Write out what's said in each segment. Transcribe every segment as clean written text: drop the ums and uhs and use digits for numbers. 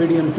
PDM2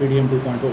PDM 2.0,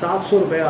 ₹700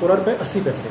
₹16.80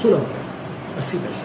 ₹16.80,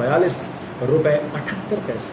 ₹42.78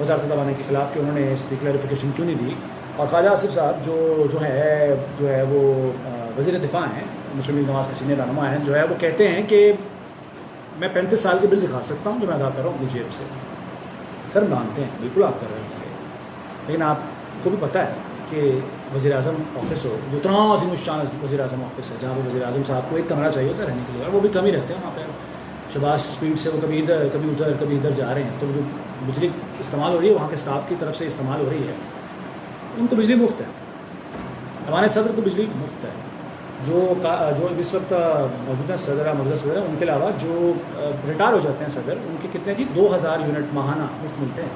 وزارت دبانے کے خلاف کہ انہوں نے اس کی کلیریفیکیشن کیوں نہیں دی. اور خواجہ آصف صاحب جو ہے وہ وزیر دفاع ہیں, مسلم لیگ نواز کے سینئر رہنما ہیں, جو ہے وہ کہتے ہیں کہ میں 35 سال کے بل دکھا سکتا ہوں جو میں ادا کر رہا ہوں اپنی جیب سے. سر مانتے ہیں بالکل آپ کر رہے ہیں, لیکن آپ کو بھی پتہ ہے کہ وزیر اعظم آفس ہو, جو اتنا عظیم الشان وزیر اعظم آفس ہے, جہاں پہ وزیر اعظم صاحب کو ایک کمرہ چاہیے ہوتا ہے رہنے کے لیے, اور وہ بھی کم ہی رہتے ہیں وہاں پہ. شباز اسپیڈ سے وہ کبھی ادھر کبھی ادھر جا رہے ہیں, تو جو بجلی استعمال ہو رہی ہے وہاں کے اسٹاف کی طرف سے استعمال ہو رہی ہے, ان کو بجلی مفت ہے. ہمارے صدر کو بجلی مفت ہے. جو اس وقت موجودہ صدر ہیں, ان کے علاوہ جو ریٹائر ہو جاتے ہیں صدر, ان کے کتنے جی 2000 یونٹ ماہانہ مفت ملتے ہیں.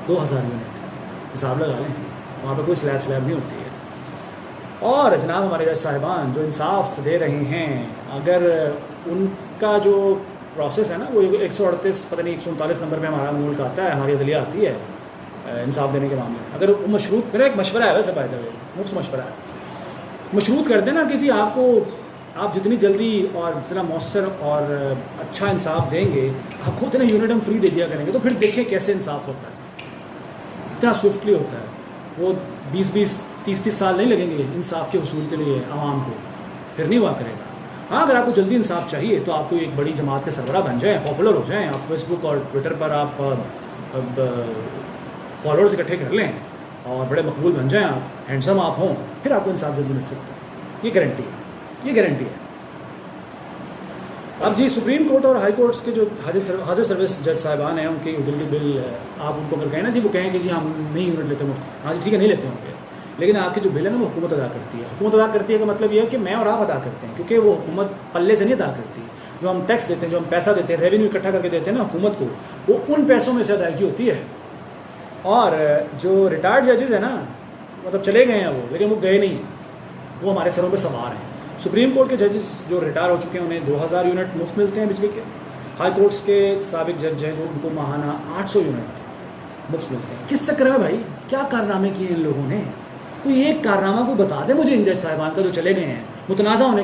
2000 یونٹ حساب لگا لیں, وہاں پہ کوئی سلیب نہیں ہوتی ہے. اور جناب ہمارے جیسے صاحبان جو انصاف دے رہے ہیں, اگر ان کا جو پروسیس ہے نا وہ 138 پتہ نہیں 139 نمبر پہ ہمارا ملک آتا ہے, ہماری عدلیہ آتی ہے انصاف دینے کے معاملے میں, اگر وہ مشروط, میرا ایک مشورہ ہے ویسے بائی دا وے, مفت مشورہ ہے, مشروط کر دینا کہ جی آپ جتنی جلدی اور جتنا مؤثر اور اچھا انصاف دیں گے, آپ کو اتنے یونٹ ہم فری دے دیا کریں گے, تو پھر دیکھیں کیسے انصاف ہوتا ہے, کتنا سوفٹلی ہوتا ہے. وہ 20-30 سال نہیں لگیں گے انصاف کے حصول کے لیے عوام کو, پھر نہیں ہوا کرے گا. ہاں اگر آپ کو جلدی انصاف چاہیے تو آپ کو ایک بڑی جماعت کے سربراہ بن جائیں, پاپولر ہو جائیں, آپ فیس بک اور ٹویٹر پر آپ فالوورز اکٹھے کر لیں اور بڑے مقبول بن جائیں, آپ ہینڈسم آپ ہوں, پھر آپ کو انصاف جلدی مل سکتا ہے. یہ گارنٹی ہے. اب جی سپریم کورٹ اور ہائی کورٹس کے جو حاضر سروس جج صاحبان ہیں, ان کے یوٹیلٹی بل آپ ان کو اگر کہیں نا جی, وہ کہیں کہ جی ہم نہیں یونٹ لیتے مفت, ہاں جی ٹھیک ہے نہیں لیتے ہوں گے, لیکن آپ کی جو بل ہے نا وہ حکومت ادا کرتی ہے. حکومت ادا کرتی ہے کا مطلب یہ ہے کہ میں اور آپ ادا کرتے ہیں, کیونکہ وہ حکومت پلے سے نہیں ادا کرتی. جو ہم ٹیکس دیتے ہیں, جو ہم پیسہ دیتے ہیں, ریونیو اکٹھا کر کے دیتے ہیں نا حکومت کو, وہ ان پیسوں میں سے ادائیگی ہوتی ہے. اور جو ریٹائرڈ ججز ہیں نا, مطلب چلے گئے ہیں وہ, لیکن وہ گئے نہیں ہیں, وہ ہمارے سروں پہ سوار ہیں. سپریم کورٹ کے ججز جو ریٹائر ہو چکے ہیں انہیں 2000 یونٹ مفت ملتے ہیں بجلی کے. ہائی کورٹس کے سابق جج ہیں جو ان کو ماہانہ 800 یونٹ مفت ملتے ہیں. کس چکر میں بھائی, کیا کارنامے کیے ان لوگوں نے؟ کوئی ایک کارنامہ کو بتا دے مجھے ان جج صاحبان کا جو چلے گئے ہیں, متنازع ہونے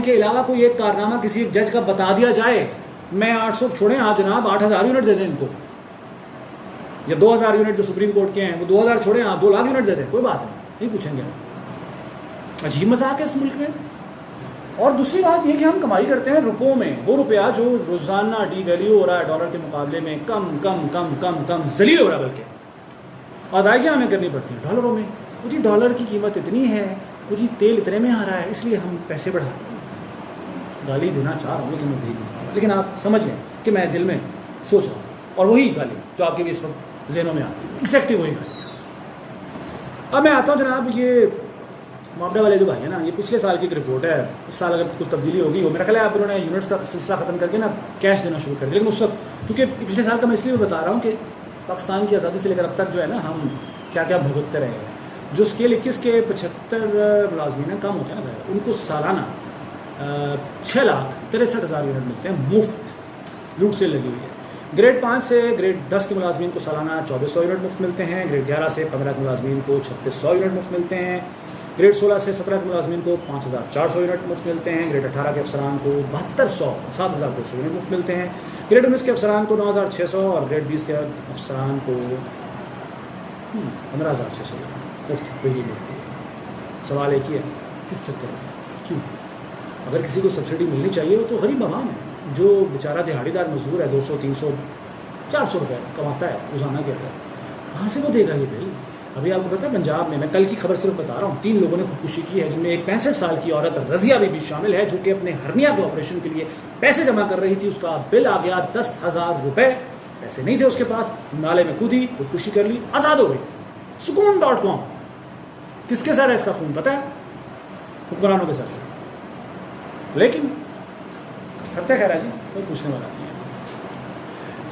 کے علاوہ کوئی ایک کارنامہ کسی ایک جج کا بتا دیا جائے. میں 800 چھوڑیں آپ جناب, 8000 یونٹ دے دیں ان کو, یا 2000 یونٹ جو سپریم کورٹ کے ہیں وہ 2000 چھوڑیں آپ, 2 لاکھ یونٹ دے دیں, کوئی بات نہیں پوچھیں گے. عجیب مذاق ہے اس ملک میں. اور دوسری بات یہ کہ ہم کمائی کرتے ہیں روپوں میں, وہ روپیہ جو روزانہ ڈی ویلیو ہو رہا ہے ڈالر کے مقابلے میں, کم ذلیل ہو رہا ہے, بلکہ ادائیگیاں ہمیں کرنی پڑتی ہیں ڈالروں میں. وہ جی ڈالر کی قیمت اتنی ہے, وہ جی تیل اتنے میں آ رہا ہے, اس لیے ہم پیسے بڑھا رہے ہیں. گالی دینا چاہ رہا ہوں لیکن میں دے نہیں سکتا, لیکن آپ سمجھ لیں کہ میں دل میں سوچ رہا ہوں, اور وہی گالی جو آپ کے بھی اس وقت ذہنوں میں آتی ہے, ایگزیکٹلی وہی گالی. اب میں آتا ہوں جناب, یہ معاوضہ والے جو بھائی ہیں نا, یہ پچھلے سال کی ایک رپورٹ ہے. اس سال اگر کچھ تبدیلی ہوگی ہو, میرا خیال ہے آپ انہوں نے یونٹس کا سلسلہ ختم کر کے نا کیش دینا شروع کر دیا. لیکن اس وقت کیونکہ پچھلے سال کا میں اس لیے بتا رہا ہوں کہ پاکستان کی آزادی سے لے کر اب تک جو ہے نا ہم کیا بھگتتے رہے ہیں. جو اسکیل 21 کے 75 ملازمین کم ہوتے ہیں نا, ان کو سالانہ 6,63,000 یونٹ ملتے ہیں مفت, لوٹ سے لگی ہوئی ہے. گریڈ 5 سے گریڈ 10 کے ملازمین کو سالانہ 2400 یونٹ مفت ملتے ہیں. گریڈ 11 سے 15 کے ملازمین کو 3600 یونٹ مفت ملتے ہیں. گریڈ 16 سے 17 کے ملازمین کو 5400 یونٹ مفت ملتے ہیں. گریڈ 18 کے افسران کو 7200 یونٹ مفت ملتے ہیں. گریڈ 19 کے افسران کو 9600 اور گریڈ 20 کے افسران کو 15600 یونٹ مفت بجلی ملتی ہے. سوال ایک ہی ہے, کس چکر میں, کیوں؟ اگر کسی کو سبسڈی ملنی چاہیے وہ تو غریب عوام ہے, جو بیچارہ دہاڑی دار مزدور ہے, 200 300 400 روپے کماتا ہے روزانہ کے اندر, کہاں سے وہ دے گا یہ بل؟ ابھی آپ کو پتا ہے پنجاب میں کل کی خبر صرف بتا رہا ہوں, 3 لوگوں نے خودکشی کی ہے, جن میں ایک 65 سال کی عورت رضیہ بی بی شامل ہے, جو کہ اپنے ہرنیا کے آپریشن کے لیے پیسے جمع کر رہی تھی. اس کا بل آ گیا 10,000 روپے, پیسے نہیں تھے اس کے پاس, نالے میں کودی, خودکشی کر لی, آزاد ہو گئی. سکون.com کس کے ساتھ ہے اس کا خون پتہ ہے؟ حکمرانوں کے ساتھ. لیکن خطے خیر ہے جی, کوئی پوچھنے والا نہیں ہے,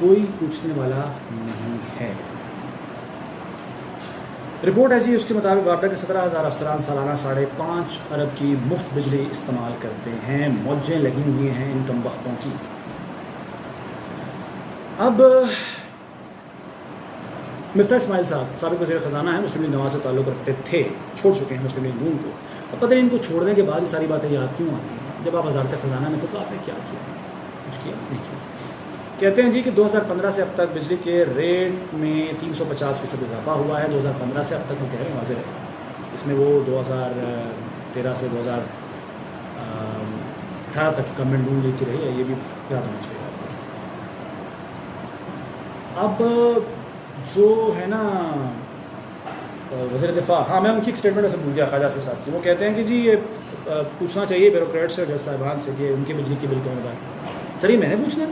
کوئی پوچھنے والا نہیں ہے. رپورٹ ہے جی, اس کے مطابق وابڈا کے 17,000 افسران سالانہ 5.5 ارب کی مفت بجلی استعمال کرتے ہیں. موجیں لگی ہوئی ہیں ان کم وقتوں کی. اب مفتاح اسماعیل صاحب سابق وزیر خزانہ ہیں, مسلم لیگ نواز سے تعلق رکھتے تھے, چھوڑ چکے ہیں مسلم لیگ نون کو. اب پتہ نہیں ان کو چھوڑنے کے بعد یہ ساری باتیں یاد کیوں آتی ہیں. جب آپ وزارت خزانہ میں تھے تو آپ نے کیا کیا؟ کچھ کیا نہیں کیا. کہتے ہیں جی کہ 2015 سے اب تک بجلی کے ریٹ میں 350% اضافہ ہوا ہے. 2015 سے اب تک وہ کہہ رہے ہیں واضح ہے. اس میں وہ 2013 سے 2018 تک گورنمنٹ نون لیگ کی رہی ہے, یہ بھی یاد ہونا چاہیے. اب جو ہے نا وزیر دفاع, ہاں میں ان کی ایک اسٹیٹمنٹ ایسے بھول گیا خواجہ آصف صاحب کی, وہ کہتے ہیں کہ جی یہ پوچھنا چاہیے بیوروکریٹ سے, جج صاحبان سے, کہ ان کے بجلی کے بل کیوں بنائے. سر یہ میں نے پوچھنا ہے,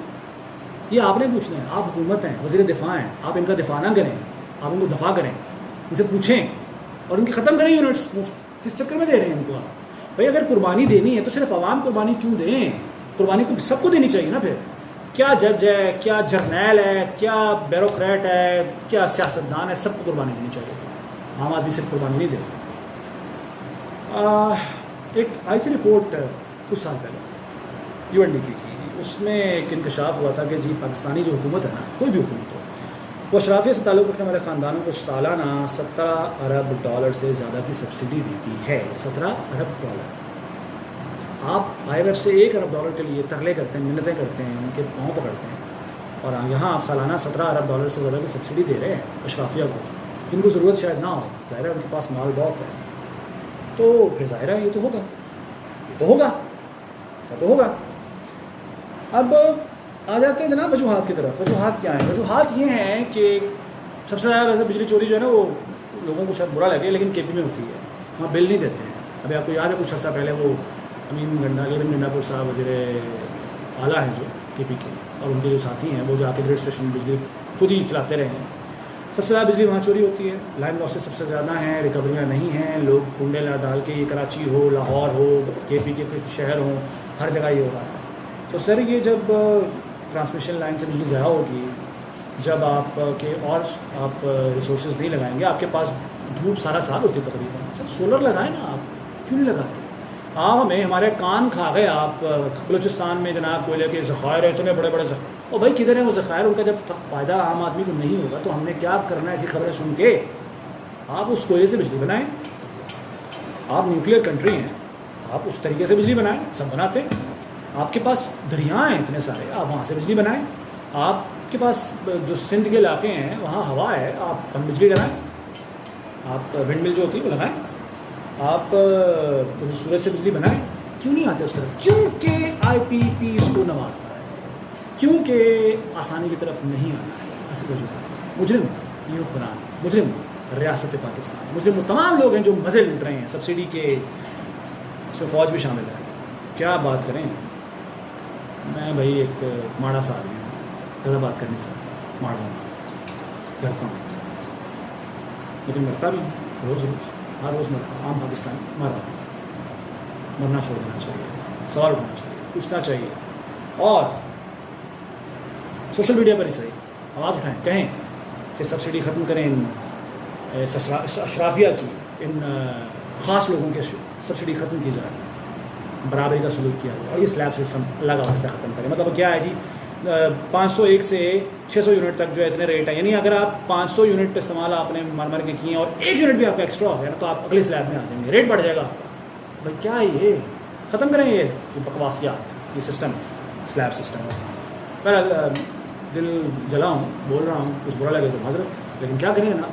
یہ آپ نے پوچھنا ہے. آپ حکومت ہیں, وزیر دفاع ہیں, آپ ان کا دفاع نہ کریں, آپ ان کو دفاع کریں, ان سے پوچھیں اور ان کی ختم کریں یونٹس. مفت کس چکر میں دے رہے ہیں ان کو آپ؟ بھائی اگر قربانی دینی ہے تو صرف عوام قربانی کیوں دیں؟ قربانی کو سب کو دینی چاہیے نا. پھر کیا جج ہے, کیا جرنیل ہے, کیا بیوروکریٹ ہے, کیا سیاستدان ہے, سب کو قربانی دینی چاہیے. عام آدمی صرف قربانی نہیں دے. ایک آئی تھی رپورٹ کچھ سال پہلے UNDP کی, اس میں ایک انکشاف ہوا تھا کہ جی پاکستانی جو حکومت ہے نا, کوئی بھی حکومت ہو, وہ اشرافیہ سے تعلق رکھنے والے خاندانوں کو سالانہ $17 ارب سے زیادہ کی سبسڈی دیتی ہے. $17 ارب. آپ IMF سے $1 ارب کے لیے ترلے کرتے ہیں, منتیں کرتے ہیں, ان کے پاؤں پکڑتے ہیں, اور یہاں آپ سالانہ $17 ارب سے زیادہ کی سبسڈی دے رہے ہیں اشرافیہ کو, جن کو ضرورت شاید نہ ہو. ظاہر ہے ان کے پاس مال بہت ہے, تو پھر ظاہر ہے یہ تو ہوگا, ایسا تو ہوگا. اب آ جاتے ہیں جناب وجوہات کی طرف. وجوہات کیا ہیں؟ وجوہات یہ ہیں کہ سب سے زیادہ ویسے بجلی چوری جو ہے نا, وہ لوگوں کو شاید برا لگے, لیکن KP میں ہوتی ہے, وہاں بل نہیں دیتے ہیں. ابھی آپ کو یاد ہے کچھ عرصہ پہلے وہ امین گنڈا پور صاحب وزیر اعلیٰ ہیں جو KP کے, اور ان کے جو ساتھی ہیں وہ جا کے گریڈ اسٹیشن بجلی خود ہی چلاتے رہے ہیں. سب سے زیادہ بجلی وہاں چوری ہوتی ہے, لائن لاسز سب سے زیادہ ہیں, ریکوریاں نہیں ہیں. لوگ کنڈے ڈال کے, کراچی ہو, لاہور ہو, KP کے کچھ شہر ہوں, ہر جگہ یہ ہو رہا ہے. تو سر یہ جب ٹرانسمیشن لائن سے بجلی ضائع ہوگی, جب آپ کے اور آپ ریسورسز نہیں لگائیں گے, آپ کے پاس دھوپ سارا سال ہوتی ہے تقریباً. سر سولر لگائیں نا, آپ کیوں نہیں لگاتے؟ آپ ہمیں ہمارے کان کھا گئے. آپ بلوچستان میں جناب کوئلے کے ذخائر ہیں, اتنے بڑے بڑے ذخائر, اور بھائی کدھر ہیں وہ ذخائر؟ ان کا جب فائدہ عام آدمی کو نہیں ہوگا تو ہم نے کیا کرنا ہے ایسی خبریں سن کے؟ آپ اس کوئلے سے بجلی بنائیں. آپ نیوکلیئر کنٹری ہیں, آپ اس طریقے سے بجلی بنائیں, سب بناتے ہیں. آپ کے پاس دریا ہیں اتنے سارے, آپ وہاں سے بجلی بنائیں. آپ کے پاس جو سندھ کے علاقے ہیں وہاں ہوا ہے, آپ بجلی لگائیں. آپ ونڈ مل جو ہوتی ہے وہ لگائیں. آپ سورج سے بجلی بنائیں. کیوں نہیں آتے اس طرف؟ کیونکہ IPP اس کو نوازتا ہے, کیونکہ آسانی کی طرف نہیں آنا ہے. ایسی وجہ مجرم یہ حکمران, مجرم ریاست پاکستان, مجرم وہ تمام لوگ ہیں جو مزے لوٹ رہے ہیں سبسڈی کے. اس میں فوج بھی شامل ہے. کیا بات کریں, میں بھائی ایک ماڑا سا آدمی ہوں, زیادہ بات کرنے سے ماڑا ہوں, ڈرتا ہوں, لیکن مرتا بھی روز ہر روز مرتا ہوں. عام پاکستان مر رہا ہوں. مرنا چھوڑ دینا چاہیے, سوال اٹھانا چاہیے, پوچھنا چاہیے, اور سوشل میڈیا پر ہی صحیح آواز اٹھائیں, کہیں کہ سبسڈی ختم کریں, ان اشرافیہ کی, ان خاص لوگوں کے سبسڈی ختم کی جائے, برابری کا سلوک کیا جائے, اور یہ سلیب سسٹم اللہ کا واسطہ ختم کریں. مطلب کیا ہے جی, 501 سے 600 یونٹ تک جو ہے اتنے ریٹ ہے, یعنی اگر آپ 500 یونٹ پہ استعمال آپ نے مار کے کیے ہیں اور 1 یونٹ بھی آپ کا ایکسٹرا ہو گیا نا, تو آپ اگلی سلیب میں آ جائیں گے, ریٹ بڑھ جائے گا آپ کا. بھائی کیا ہے یہ, ختم کریں یہ بکواسیات, یہ سسٹم, سلیب سسٹم. بہرحال دل جلا ہوں, بول رہا ہوں, کچھ برا لگے تو معذرت, لیکن کیا کریں نا,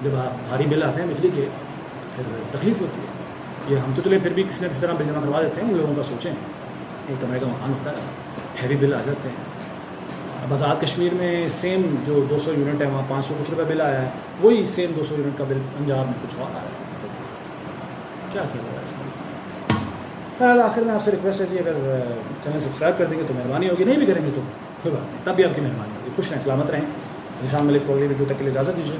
جب آپ بھاری بل آتے ہیں بجلی کے پھر تکلیف ہوتی ہے. یہ ہم تو چلے پھر بھی کسی نہ کسی طرح بل جمع کروا دیتے ہیں, ان لوگوں کا سوچیں. ایک کمرے کا مکان ہوتا ہے, ہیوی بل آ جاتے ہیں. اب آزاد کشمیر میں سیم جو 200 یونٹ ہے وہاں 500 کچھ روپے بل آیا ہے, وہی سیم 200 یونٹ کا بل پنجاب میں کچھ اور آ رہا ہے. کیا چل رہا ہے اس میں؟ آخر میں آپ سے ریکویسٹ ہے جی, اگر چینل سبسکرائب کر دیں گے تو مہربانی ہوگی, نہیں بھی کریں گے تو کوئی بات نہیں, تب بھی آپ کی مہربانی ہوگی. خوش رہیں, سلامت رہیں. ذیشان ملک کو اگلی ویڈیو تک کے لیے اجازت دیجیے.